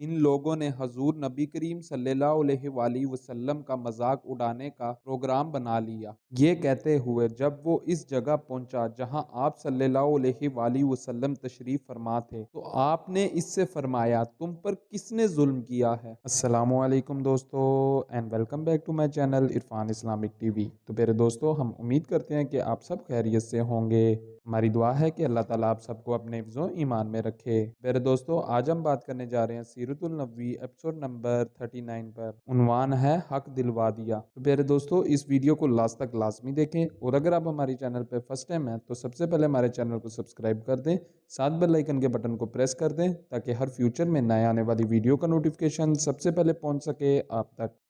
ان لوگوں نے حضور نبی کریم صلی اللہ علیہ وآلہ وسلم کا مذاق اڑانے کا پروگرام بنا لیا۔ یہ کہتے ہوئے جب وہ اس جگہ پہنچا جہاں آپ صلی اللہ علیہ وآلہ وسلم تشریف فرما تھے تو آپ نے اس سے فرمایا، تم پر کس نے ظلم کیا ہے؟ السلام علیکم دوستو and welcome back to my channel Irfan Islamic T V. تو میرے دوستو، ہم امید کرتے ہیں کہ آپ سب خیریت سے ہوں گے۔ ہماری دعا ہے کہ اللہ تعالیٰ آپ سب کو اپنے حفظ و ایمان میں رکھے۔ میرے دوستو، آج ہم بات کرنے جا رہے ہیں سیرت النبوی ایپیسوڈ نمبر 39 پر۔ عنوان ہے حق دلوا دیا۔ تو میرے دوستو، اس ویڈیو کو لاسٹ تک لازمی دیکھیں، اور اگر آپ ہماری چینل پہ فرسٹ ٹائم ہیں تو سب سے پہلے ہمارے چینل کو سبسکرائب کر دیں، ساتھ بیل آئیکن کے بٹن کو پریس کر دیں تاکہ ہر فیوچر میں نئے آنے والی ویڈیو کا نوٹیفیکیشن سب سے پہلے پہنچ سکے آپ تک۔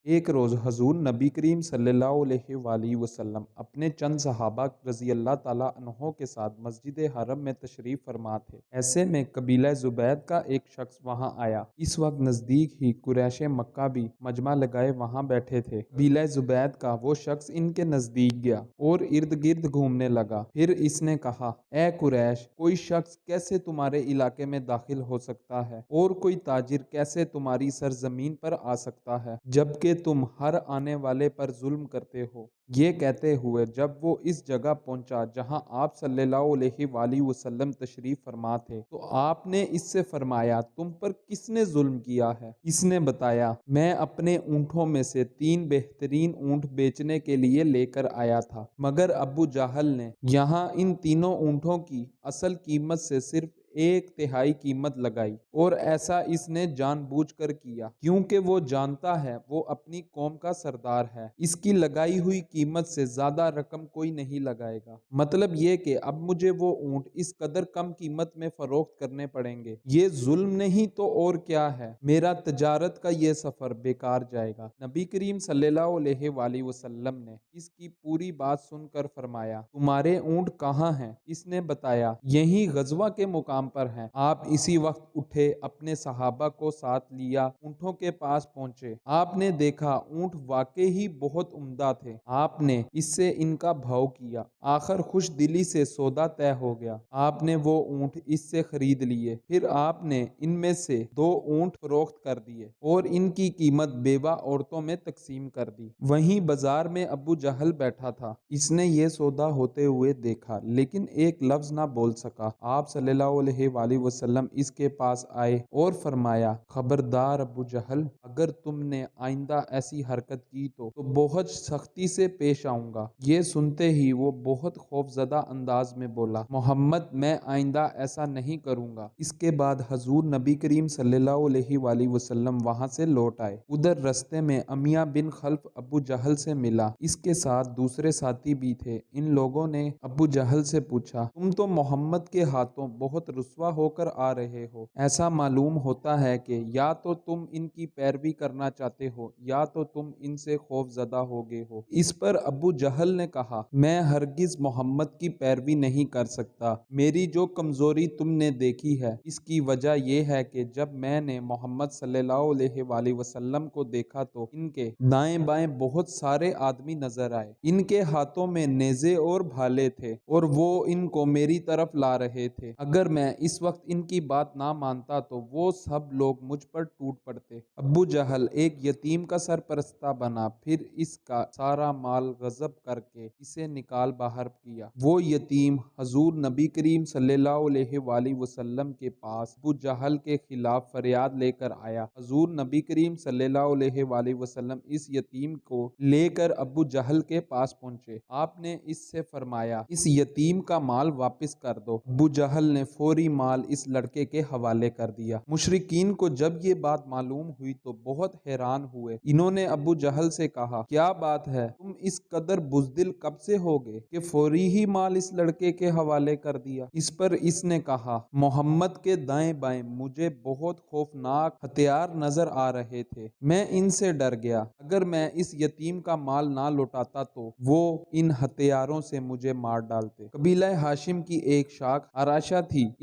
ایک روز حضور نبی کریم صلی اللہ علیہ وآلہ وسلم اپنے چند صحابہ رضی اللہ تعالیٰ عنہ کے ساتھ مسجد حرم میں تشریف فرما تھے۔ ایسے میں قبیلہ زبید کا ایک شخص وہاں آیا۔ اس وقت نزدیک ہی قریش مکہ بھی مجمع لگائے وہاں بیٹھے تھے۔ قبیلہ زبید کا وہ شخص ان کے نزدیک گیا اور ارد گرد گھومنے لگا۔ پھر اس نے کہا، اے قریش، کوئی شخص کیسے تمہارے علاقے میں داخل ہو سکتا ہے اور کوئی تاجر کیسے تمہاری سرزمین پر آ سکتا ہے جبکہ تم ہر آنے والے پر ظلم کرتے ہو؟ یہ کہتے ہوئے جب وہ اس جگہ پہنچا جہاں آپ صلی اللہ علیہ وآلہ وسلم تشریف فرما تھے تو آپ نے اس سے فرمایا، تم پر کس نے ظلم کیا ہے؟ اس نے بتایا، میں اپنے اونٹوں میں سے 3 بہترین اونٹ بیچنے کے لیے لے کر آیا تھا، مگر ابو جہل نے یہاں ان تینوں اونٹوں کی اصل قیمت سے صرف 1/3 قیمت لگائی، اور ایسا اس نے جان بوجھ کر کیا کیونکہ وہ جانتا ہے وہ اپنی قوم کا سردار ہے۔ اس کی لگائی ہوئی قیمت سے زیادہ رقم کوئی نہیں لگائے گا۔ مطلب یہ کہ اب مجھے وہ اونٹ اس قدر کم قیمت میں فروخت کرنے پڑیں گے۔ یہ ظلم نہیں تو اور کیا ہے؟ میرا تجارت کا یہ سفر بیکار جائے گا۔ نبی کریم صلی اللہ علیہ وآلہ وسلم نے اس کی پوری بات سن کر فرمایا، تمہارے اونٹ کہاں ہیں؟ اس نے بتایا، یہی غزوہ کے مقام پر ہیں۔ آپ اسی وقت اٹھے، اپنے صحابہ کو ساتھ لیا، اونٹوں کے پاس پہنچے۔ آپ نے دیکھا اونٹ واقعی ہی بہت عمدہ تھے۔ آپ نے اس سے ان کا بھاؤ کیا، آخر خوش دلی سے سودا طے ہو گیا۔ آپ نے وہ اونٹ اس سے خرید لیے۔ پھر آپ نے ان میں سے 2 اونٹ فروخت کر دیے اور ان کی قیمت بیوہ عورتوں میں تقسیم کر دی۔ وہیں بازار میں ابو جہل بیٹھا تھا۔ اس نے یہ سودا ہوتے ہوئے دیکھا لیکن ایک لفظ نہ بول سکا۔ آپ صلی اللہ علیہ وآلہ وسلم اس کے پاس آئے اور فرمایا، خبردار ابو جہل، اگر تم نے آئندہ ایسی حرکت کی تو بہت سختی سے پیش آؤں گا۔ یہ سنتے ہی وہ بہت خوف زدہ انداز میں بولا، محمد، میں آئندہ ایسا نہیں کروں گا۔ اس کے بعد حضور نبی کریم صلی اللہ علیہ وآلہ وسلم وہاں سے لوٹ آئے۔ ادھر رستے میں امیہ بن خلف ابو جہل سے ملا، اس کے ساتھ دوسرے ساتھی بھی تھے۔ ان لوگوں نے ابو جہل سے پوچھا، تم تو محمد کے ہاتھوں بہت رسوا ہو کر آ رہے ہو، ایسا معلوم ہوتا ہے کہ یا تو تم ان کی پیروی کرنا چاہتے ہو یا تو تم ان سے خوف زدہ ہو گئے ہو۔ اس پر ابو جہل نے کہا، میں ہرگز محمد کی پیروی نہیں کر سکتا۔ میری جو کمزوری تم نے دیکھی ہے اس کی وجہ یہ ہے کہ جب میں نے محمد صلی اللہ علیہ وآلہ وسلم کو دیکھا تو ان کے دائیں بائیں بہت سارے آدمی نظر آئے، ان کے ہاتھوں میں نیزے اور بھالے تھے اور وہ ان کو میری طرف لا رہے تھے۔ اگر میں اس وقت ان کی بات نہ مانتا تو وہ سب لوگ مجھ پر ٹوٹ پڑتے۔ ابو جہل ایک یتیم کا سرپرستہ بنا، پھر اس کا سارا مال غصب کر کے اسے نکال باہر کیا۔ وہ یتیم حضور نبی کریم صلی اللہ علیہ وآلہ وسلم کے پاس ابو جہل کے خلاف فریاد لے کر آیا۔ حضور نبی کریم صلی اللہ علیہ وآلہ وسلم اس یتیم کو لے کر ابو جہل کے پاس پہنچے۔ آپ نے اس سے فرمایا، اس یتیم کا مال واپس کر دو۔ ابو جہل نے فوری مال اس لڑکے کے حوالے کر دیا۔ مشرکین کو جب یہ بات معلوم ہوئی تو بہت حیران ہوئے۔ انہوں نے ابو جہل سے کہا، کیا بات ہے، تم اس قدر بزدل کب سے ہو گئے کہ فوری ہی مال اس لڑکے کے حوالے کر دیا؟ اس پر اس نے کہا، محمد کے دائیں بائیں مجھے بہت خوفناک ہتھیار نظر آ رہے تھے، میں ان سے ڈر گیا۔ اگر میں اس یتیم کا مال نہ لوٹاتا تو وہ ان ہتھیاروں سے مجھے مار ڈالتے۔ قبیلہ ہاشم کی ایک شاخ عراشہ تھی،